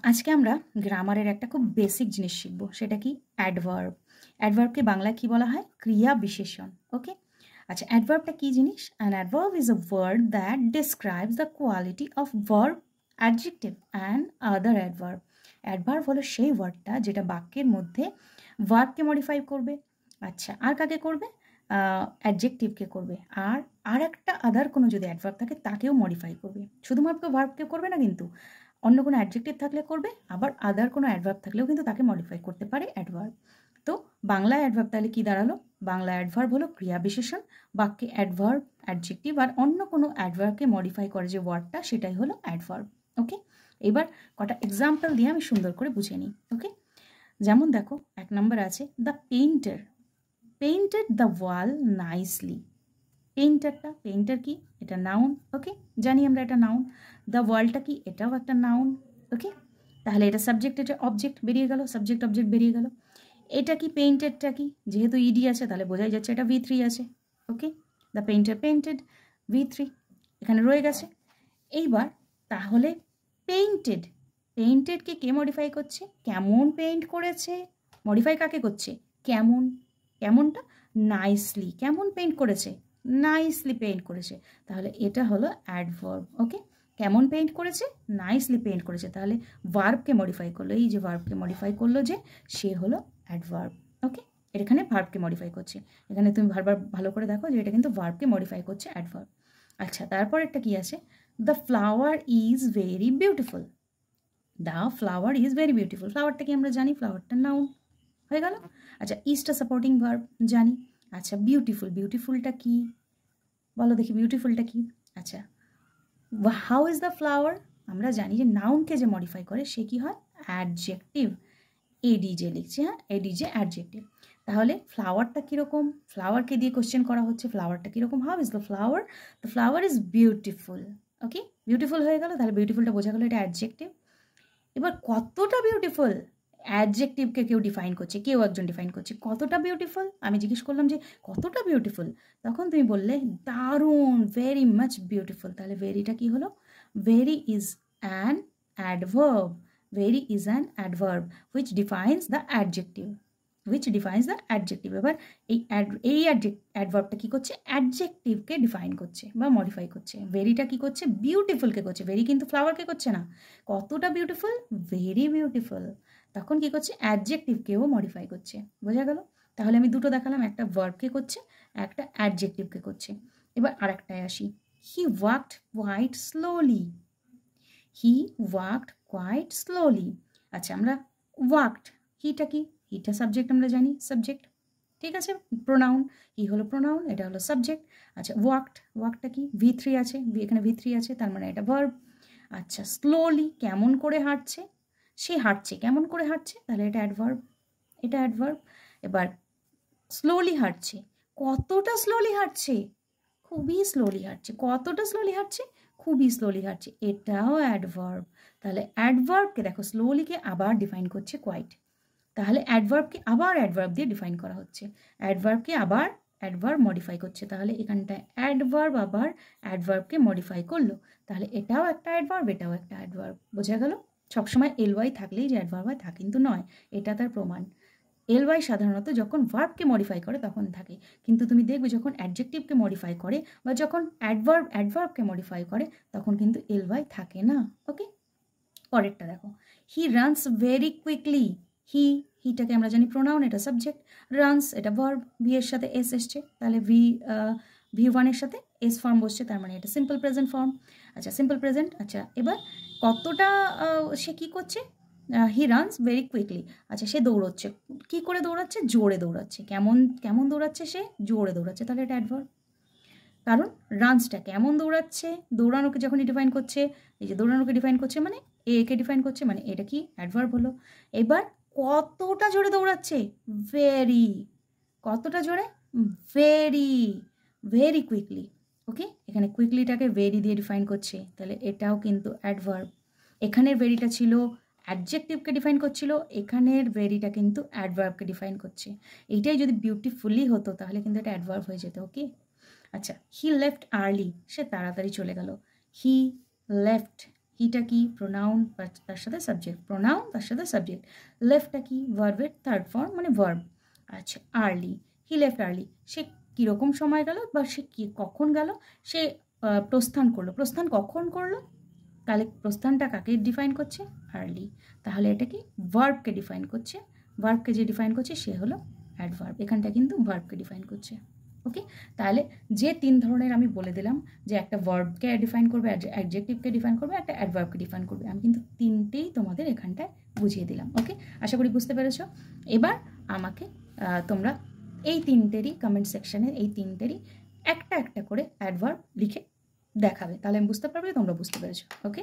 আজকে আমরা গ্রামারের একটা খুব বেসিক জিনিস শিখব, সেটা কি অ্যাডভার্ব। অ্যাডভার্বকে বাংলায় কি বলা হয়? ক্রিয়া বিশেষণ। ওকে, আচ্ছা, অ্যাডভার্বটা কি জিনিস? An adverb is a word that describes the quality of verb, adjective and other adverb. Adverb হলো সেই ওয়ার্ডটা যেটা বাক্যের মধ্যে ভার্বকে মডিফাই করবে। আচ্ছা, আর কাকে করবে? অ্যাডজেক্টিভকে করবে। আর একটা আদার কোনো যদি অ্যাডভার্ব থাকে তাকেও মডিফাই করবে। শুধুমাত্র ভার্বকে করবে না, কিন্তু অন্য কোনো অ্যাডজেক্টিভ থাকলে করবে, আবার আদার কোনো অ্যাডভার্ব থাকলেও কিন্তু তাকে মডিফাই করতে পারে অ্যাডভার্ব। তো বাংলায় অ্যাডভার্ব তাহলে কি দাঁড়ালো? বাংলা অ্যাডভার্ব হলো ক্রিয়া বিশেষণ। বাক্যে অ্যাডভার্ব, অ্যাডজেক্টিভ আর অন্য কোনো অ্যাডভার্বকে মডিফাই করে যে ওয়ার্ডটা, সেটাই হলো অ্যাডভার্ব। ওকে, এবার কটা এক্সাম্পল দিয়ে আমি সুন্দর করে বুঝে নিই। ওকে, যেমন দেখো, 1 নম্বর আছে the painter painted the wall nicely. Painter কি? এটা নাউন। ওকে, জানি আমরা এটা নাউন। দ্য ওয়ালটা কি? এটাও একটা নাউন। ওকে, তাহলে এটা সাবজেক্ট, এটা অবজেক্ট বেরিয়ে গেল, সাবজেক্ট অবজেক্ট বেরিয়ে গেল। এটা কি? পেইন্টেডটা কি? যেহেতু ইডি আছে তাহলে বোঝাই যাচ্ছে এটা V3 আছে। ওকে, দ্য পেইন্টার পেইন্টেড, V3 এখানে রয়ে গেছে। এইবার তাহলে পেইন্টেডকে কে মডিফাই করছে? কেমন পেইন্ট করেছে। মডিফাই কাকে করছে? কেমনটা নাইসলি। কেমন পেইন্ট করেছে? নাইসলি পেইন্ট করেছে। তাহলে এটা হলো অ্যাডভার্ব। ওকে, কেমন পেইন্ট করেছে? নাইসলি পেইন্ট করেছে। তাহলে ভার্বকে মডিফাই করলো, এই যে ভার্বকে মডিফাই করলো যে, সে হলো অ্যাডভার্ব। ওকে, এখানে ভার্বকে মডিফাই করছে। এখানে তুমি বারবার ভালো করে দেখো যে এটা কিন্তু ভার্বকে মডিফাই করছে, অ্যাডভার্ব। আচ্ছা, তারপর একটা কি আছে? The flower is very beautiful. The flower is very beautiful. ফ্লাওয়ারটা কি? আমরা জানি ফ্লাওয়ারটা নাউন হয়ে গেল। আচ্ছা, ইজটা সাপোর্টিং ভার্ব জানি। আচ্ছা, বিউটিফুলটা কি? বলো দেখি, বিউটিফুলটা কি? আচ্ছা, হাউ ইজ দ্য ফ্লাওয়ার? আমরা জানি যে নাউনকে যে মডিফাই করে সে কি হয়? অ্যাডজেক্টিভ। এডিজে লিখছি, হ্যাঁ, এডিজে অ্যাডজেক্টিভ। তাহলে ফ্লাওয়ারটা কীরকম? ফ্লাওয়ারকে দিয়ে কোশ্চেন করা হচ্ছে, ফ্লাওয়ারটা কীরকম? How is the flower? The flower is beautiful. Okay, beautiful হয়ে গেল। তাহলে বিউটিফুলটা বোঝা গেলো এটা অ্যাডজেক্টিভ। এবার কতটা বিউটিফুল? অ্যাডজেক্টিভকে কেউ ডিফাইন করছে, কেউ একজন ডিফাইন করছে। কতটা বিউটিফুল? আমি জিজ্ঞেস করলাম যে কতটা বিউটিফুল, তখন তুমি বললে দারুণ, ভেরি মাচ বিউটিফুল। তাহলে ভেরিটা কি হলো? Very is an adverb. Very is an adverb which defines the adjective. এবার এই অ্যাডভার্বটা কি করছে? অ্যাডজেক্টিভকে ডিফাইন করছে বা মডিফাই করছে। ভেরিটা কি করছে? বিউটিফুলকে করছে। ভেরি কিন্তু ফ্লাওয়ারকে করছে না। কতটা বিউটিফুল? Very beautiful. তখন কি করছে? অ্যাডজেক্টিভকেও মডিফাই করছে। বোঝা গেল? তাহলে আমি দুটো দেখালাম, একটা ভার্বকে করছে, একটা অ্যাডজেক্টিভকে করছে। এবার আরেকটায় আসি। হি ওয়াকড কোয়াইট স্লোলি। আচ্ছা, আমরা ওয়াকড, হিটা কি? হিটা সাবজেক্ট, আমরা জানি সাবজেক্ট। ঠিক আছে, প্রোনাউন। হি হলো প্রোনাউন, এটা হলো সাবজেক্ট। আচ্ছা, ওয়াকটা কি? V3 আছে, এখানে V3 আছে, তার মানে এটা ভার্ব। আচ্ছা, স্লোলি, কেমন করে হাঁটছে? সে হাঁটছে, কেমন করে হাঁটছে? তাহলে এটা অ্যাডভার্ব। এবার স্লোলি হাঁটছে, কতটা স্লোলি হাঁটছে? খুবই স্লোলি হাঁটছে। কতটা স্লোলি হাঁটছে? খুবই স্লোলি হাঁটছে। এটাও অ্যাডভার্ব। তাহলে অ্যাডভার্বকে দেখো, স্লোলিকে আবার ডিফাইন করছে কোয়াইট। তাহলে অ্যাডভার্বকে আবার অ্যাডভার্ব দিয়ে ডিফাইন করা হচ্ছে। অ্যাডভার্বকে আবার অ্যাডভার্ব মডিফাই করছে। তাহলে এখানটায় অ্যাডভার্ব আবার অ্যাডভার্বকে মডিফাই করলো। তাহলে এটাও একটা অ্যাডভার্ব, এটাও একটা অ্যাডভার্ব। বোঝা গেল? সবসময় LY থাকলেই যে অ্যাডভার্ব হয় তা কিন্তু নয়, এটা তার প্রমাণ। LY সাধারণত যখন ভার্বকে মডিফাই করে তখন থাকে, কিন্তু তুমি দেখবে যখন অ্যাডজেক্টিভকে মডিফাই করে বা যখন অ্যাডভার্বকে মডিফাই করে তখন কিন্তু LY থাকে না। ওকে, পরেরটা দেখো। He runs very quickly. হিটাকে আমরা জানি প্রোনাউন, এটা সাবজেক্ট। রানস এটা ভার্ব, ভি এর সাথে এস এসছে, তাহলে V1 এর সাথে এস ফর্ম বসছে, তার মানে এটা সিম্পল প্রেজেন্ট ফর্ম। আচ্ছা, সিম্পল প্রেজেন্ট। আচ্ছা, এবার কতটা সে কি করছে? হি রানস ভেরি কুইকলি। আচ্ছা, সে দৌড়চ্ছে। কি করে দৌড়াচ্ছে? জোরে দৌড়াচ্ছে। কেমন দৌড়াচ্ছে? সে জোরে দৌড়াচ্ছে। তাহলে এটা অ্যাডভার্ব। কারণ রানসটা কেমন দৌড়াচ্ছে, দৌড়ানোকে যখনই ডিফাইন করছে, এই যে দৌড়ানোকে ডিফাইন করছে মানে একে ডিফাইন করছে, মানে এটা কি? অ্যাডভার্ব হলো। এবার কতটা জোরে দৌড়াচ্ছে? ভেরি। কতটা জোরে? ভেরি। Very quickly. ওকে, এখানে কুইকলিটাকে ভেরি দিয়ে ডিফাইন করছে, তাহলে এটাও কিন্তু অ্যাডভার্ব। এখানের ভেরিটা ছিল অ্যাডজেক্টিভকে ডিফাইন করছিল, এখানের ভেরিটা কিন্তু অ্যাডভার্বকে ডিফাইন করছে। এইটাই যদি বিউটিফুলি হতো তাহলে কিন্তু এটা অ্যাডভার্ব হয়ে যেত। ওকে, আচ্ছা, হি লেফট আর্লি, সে তাড়াতাড়ি চলে গেল। হি হিটা কি প্রোনাউন তার সাথে সাবজেক্ট, প্রোনাউন তার সাথে সাবজেক্ট। লেফটটা কি ভার্বের থার্ড ফর্ম মানে ভার্ব। আচ্ছা আর্লি, হি লেফট আর্লি, সে কীরকম সময় গেল বা সে কী কখন গেল, সে প্রস্থান করলো। প্রস্থান কখন করলো, তাহলে প্রস্থানটা কাকে ডিফাইন করছে, আর্লি। তাহলে এটা কি ভার্বকে ডিফাইন করছে, ভার্বকে যে ডিফাইন করছে সে হলো অ্যাডভার্ব, এখানটা কিন্তু ভার্বকে ডিফাইন করছে। ওকে, তাহলে যে 3 ধরনের আমি বলে দিলাম, যে একটা ভার্বকে ডিফাইন করবে, অ্যাডজেক্টিভকে ডিফাইন করবে, একটা অ্যাডভার্বকে ডিফাইন করবে, আমি কিন্তু 3টেই তোমাদের এখানটায় বুঝিয়ে দিলাম। ওকে, আশা করি বুঝতে পেরেছো। এবার আমাকে তোমরা এই 3টেরই কমেন্ট সেকশানে এই 3টেরই একটা একটা করে অ্যাডভার্ব লিখে দেখাবে, তাহলে আমি বুঝতে পারবে তোমরা বুঝতে পেরেছো। ওকে।